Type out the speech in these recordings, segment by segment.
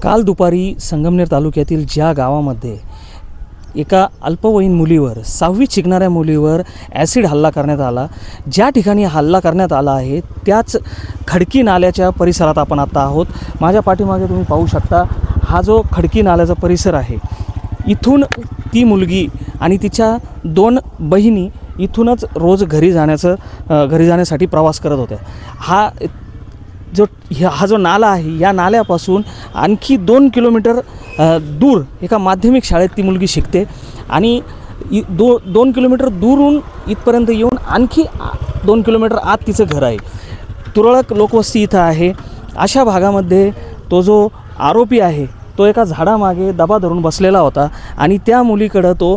काल दुपारी संगमनेर तालुक्यातील ज्या गावामध्ये एका अल्पवयीन मुलीवर 6वीत शिकणाऱ्या मुलीवर ॲसिड हल्ला करण्यात आला, ज्या ठिकाणी हल्ला करण्यात आला आहे त्याच खडकी नाल्याच्या परिसरात आपण आता आहोत। माझ्या पाठीमागे तुम्ही पाहू शकता, हा जो खडकी नाल्याचा परिसर आहे, इथून ती मुलगी आणि तिच्या 2 बहिणी इथूनच रोज घरी जाण्यासाठी प्रवास करत होत्या। हा जो नाला आहे, या नाल्यापासून आणखी 2 किलोमीटर दूर एका माध्यमिक शाळेत ती मुलगी शिकते आणि 2 किलोमीटर दूरून इथपर्यंत येऊन आणखी 2 किलोमीटर आत तिचं घर आहे। तुरळक लोकवस्ती इथं आहे। अशा भागामध्ये तो जो आरोपी आहे तो एका झाडामागे दबा धरून बसलेला होता आणि त्या मुलीकडं तो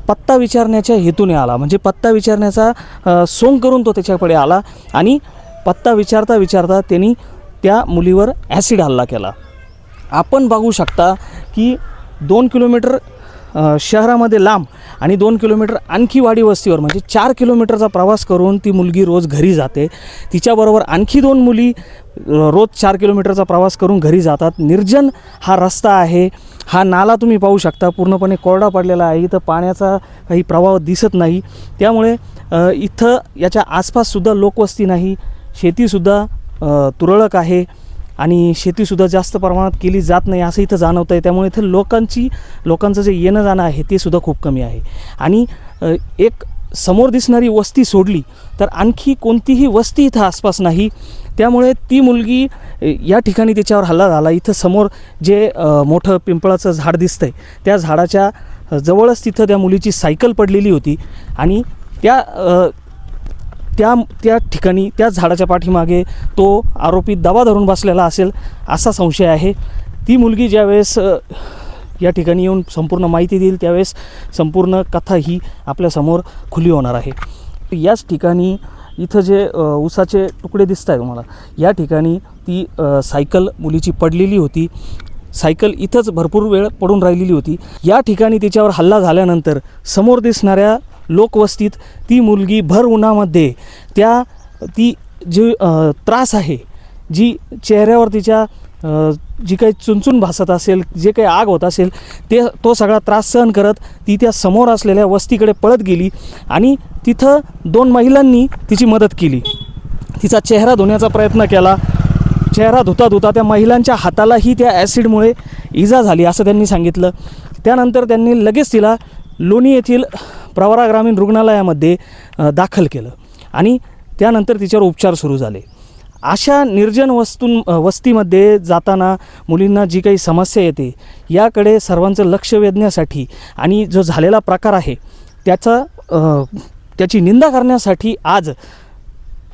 पत्ता विचारण्याच्या हेतूने आला, म्हणजे पत्ता विचारण्याचा सोंग करून तो त्याच्याकडे आला आणि पत्ता विचारता त्यांनी त्या मुलीवर ॲसिड हल्ला केला। आपण बघू शकता की 2 किलोमीटर शहरामध्ये लांब आणि 2 किलोमीटर आणखी वाडी वस्तीवर म्हणजे 4 किलोमीटरचा प्रवास करून ती मुलगी रोज घरी जाते। तिच्याबरोबर आणखी 2 मुली रोज 4 किलोमीटरचा प्रवास करून घरी जातात। निर्जन हा रस्ता आहे। हा नाला तुम्ही पाहू शकता पूर्णपणे कोरडा पडलेला आहे, इथं पाण्याचा काही प्रवाह दिसत नाही। त्यामुळे इथं याच्या आसपाससुद्धा लोकवस्ती नाही, शेतीसुद्धा तुरळक आहे आणि शेतीसुद्धा जास्त प्रमाणात केली जात नाही असं इथं जाणवतं आहे। त्यामुळे इथं लोकांचं जे येणं जाणं आहे ते सुद्धा खूप कमी आहे आणि एक समोर दिसणारी वस्ती सोडली तर आणखी कोणतीही वस्ती इथं आसपास नाही। त्यामुळे ती मुलगी या ठिकाणी त्याच्यावर हल्ला झाला। इथं समोर जे मोठं पिंपळाचं झाड दिसतंय त्या झाडाच्या जवळच तिथं त्या मुलीची सायकल पडलेली होती आणि त्या ठिकाणी त्या झाडाच्या पाठीमागे तो आरोपी दबा धरून बसलेला असेल असा संशय आहे। ती मुलगी ज्यावेळेस या ठिकाणी येऊन संपूर्ण माहिती देईल त्यावेळेस संपूर्ण कथा ही आपल्यासमोर खुली होणार आहे। याच ठिकाणी इथं जे ऊसाचे तुकडे दिसत आहेत तुम्हाला, या ठिकाणी ती सायकल मुलीची पडलेली होती। सायकल इथंच भरपूर वेळ पडून राहिलेली होती। या ठिकाणी तिच्यावर हल्ला झाल्यानंतर समोर दिसणाऱ्या लोकवस्तीत ती मुलगी भर उन्हामध्ये ती जी त्रास आहे, जी चेहऱ्यावर तिच्या जी काही चुनचुन भासत असेल, जे काही आग होत असेल तो सगळा त्रास सहन करत ती त्या समोर असलेल्या वस्तीकडे पळत गेली आणि तिथं 2 महिलांनी तिची मदत केली। तिचा चेहरा धुण्याचा प्रयत्न केला। चेहरा धुता त्या महिलांच्या हातालाही त्या ॲसिडमुळे इजा झाली असं त्यांनी सांगितलं। त्यानंतर त्यांनी लगेच तिला लोणी येथील प्रवरा ग्रामीण रुग्णालयामध्ये दाखल केलं आणि त्यानंतर तिच्यावर उपचार सुरू झाले। अशा निर्जन वस्तीमध्ये जाताना मुलींना जी काही समस्या येते याकडे सर्वांचं लक्ष वेधण्यासाठी आणि जो झालेला प्रकार आहे त्याची निंदा करण्यासाठी आज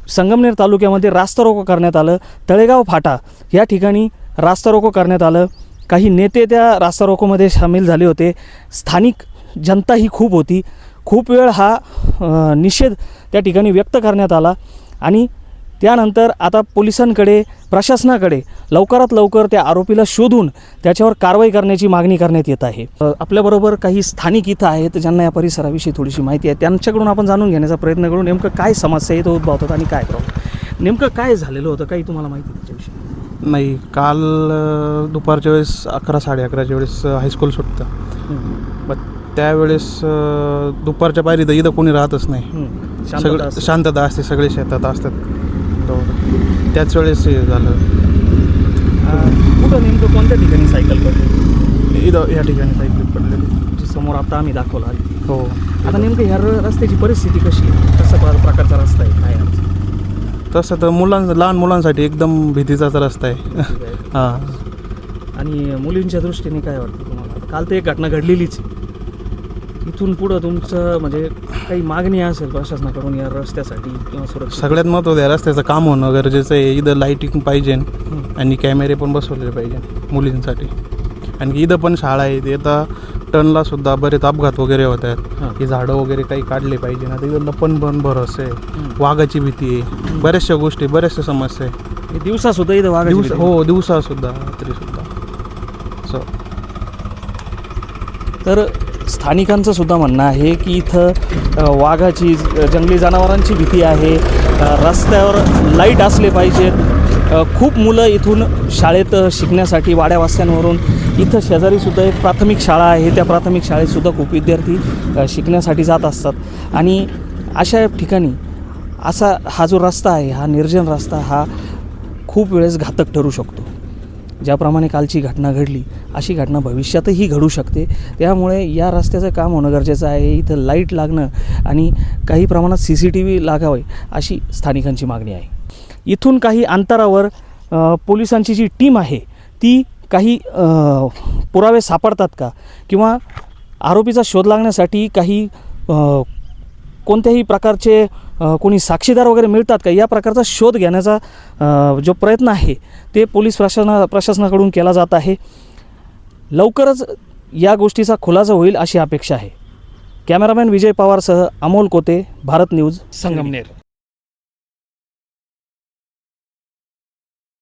संगमनेर तालुक्यामध्ये रास्ता रोको करण्यात आलं। तळेगाव फाटा या ठिकाणी रास्ता रोको करण्यात आलं। काही नेते त्या रास्ता रोकोमध्ये सामील झाले होते। स्थानिक जनता ही खूप होती। खूप वेळ हा निषेध त्या ठिकाणी व्यक्त करण्यात आला आणि त्यानंतर आता पोलिसांकडे प्रशासनाकडे लवकरात लवकर त्या आरोपीला शोधून त्याच्यावर कारवाई करण्याची मागणी करण्यात येत आहे। आपल्याबरोबर काही स्थानिक इथं आहेत ज्यांना या परिसराविषयी थोडीशी माहिती आहे, त्यांच्याकडून आपण जाणून घेण्याचा प्रयत्न करू नेमकं काय समस्या इथं उद्भवतात आणि काय प्रॉब्लेम, नेमकं काय झालेलं होतं, काही तुम्हाला माहिती त्याच्याविषयी? नाही, काल दुपारच्या वेळेस 11-11:30च्या वेळेस हायस्कूल सुटतं, मग त्यावेळेस दुपारच्या पायरीत इथं कोणी राहतच नाही, सगळं शांतता असते, सगळे शेतात असतात। त्याच वेळेस हे झालं। कुठं नेमकं कोणत्या ठिकाणी सायकल पडली? इथं या ठिकाणी सायकल पडलेली समोर आता आम्ही दाखवला। हो, आता नेमकं ह्या रस्त्याची परिस्थिती कशी आहे, कशा प्रकारचा रस्ता आहे, काय आहे? तसं तर लहान मुलांसाठी एकदम भीतीचाच रस्ता आहे। हां, आणि मुलींच्या दृष्टीने काय वाटतं तुम्हाला? काल तर एक घटना घडलेलीच, इथून पुढं तुमचं म्हणजे काही मागणी असेल प्रशासनाकडून या रस्त्यासाठी किंवा सुरक्षा? सगळ्यात महत्त्वाचं आहे, रस्त्याचं काम होणं गरजेचं आहे। इथं लाईटिंग पाहिजे आणि कॅमेरे पण बसवलेले पाहिजे मुलींसाठी। आणि इथं पण शाळा आहे, इथं टर्नला सुद्धा बरेच अपघात वगैरे होत आहेत। ही झाडं वगैरे काही काढले पाहिजे ना, तिथं लपण पण भरोसा आहे, वाघाची भीती आहे, बऱ्याचशा गोष्टी, बऱ्याचशा समस्या आहे। दिवसासुद्धा इथं वाघाची? हो, दिवसासुद्धा, रात्रीसुद्धा। तर स्थानिकांचं सुद्धा म्हणणं आहे की इथं वाघाची, जंगली जनावरांची भीती आहे, रस्त्यावर लाईट असले पाहिजेत खूप मुलं इथून शाळेत शिकण्यासाठी वाड्या वस्त्यांवरून इथं शेजारीसुद्धा एक प्राथमिक शाळा आहे, त्या प्राथमिक शाळेतसुद्धा खूप विद्यार्थी शिकण्यासाठी जात असतात आणि अशा ठिकाणी असा हा जो रस्ता आहे, हा निर्जन रस्ता हा खूप वेळेस घातक ठरू शकतो. ज्याप्रमाणे कालची घटना घडली अशी घटना भविष्यातही घडू शकते. त्यामुळे या रस्त्याचं काम होणं गरजेचं आहे. इथं लाईट लागणं आणि काही प्रमाणात CCTV लागावे अशी स्थानिकांची मागणी आहे. इथून काही अंतरावर पोलिसांची जी टीम आहे ती काही पुरावे सापडतात का किंवा आरोपीचा शोध लागण्यासाठी काही कोणत्याही प्रकारचे कोणी साक्षीदार वगैरे मिळतात का, या प्रकारचा शोध घेण्याचा जो प्रयत्न आहे ते पोलीस प्रशासनाकडून केला जात आहे. लवकरच या गोष्टीचा खुलासा होईल अशी अपेक्षा आहे. कॅमेरामॅन विजय पवारसह अमोल कोते, भारत न्यूज, संगमनेर.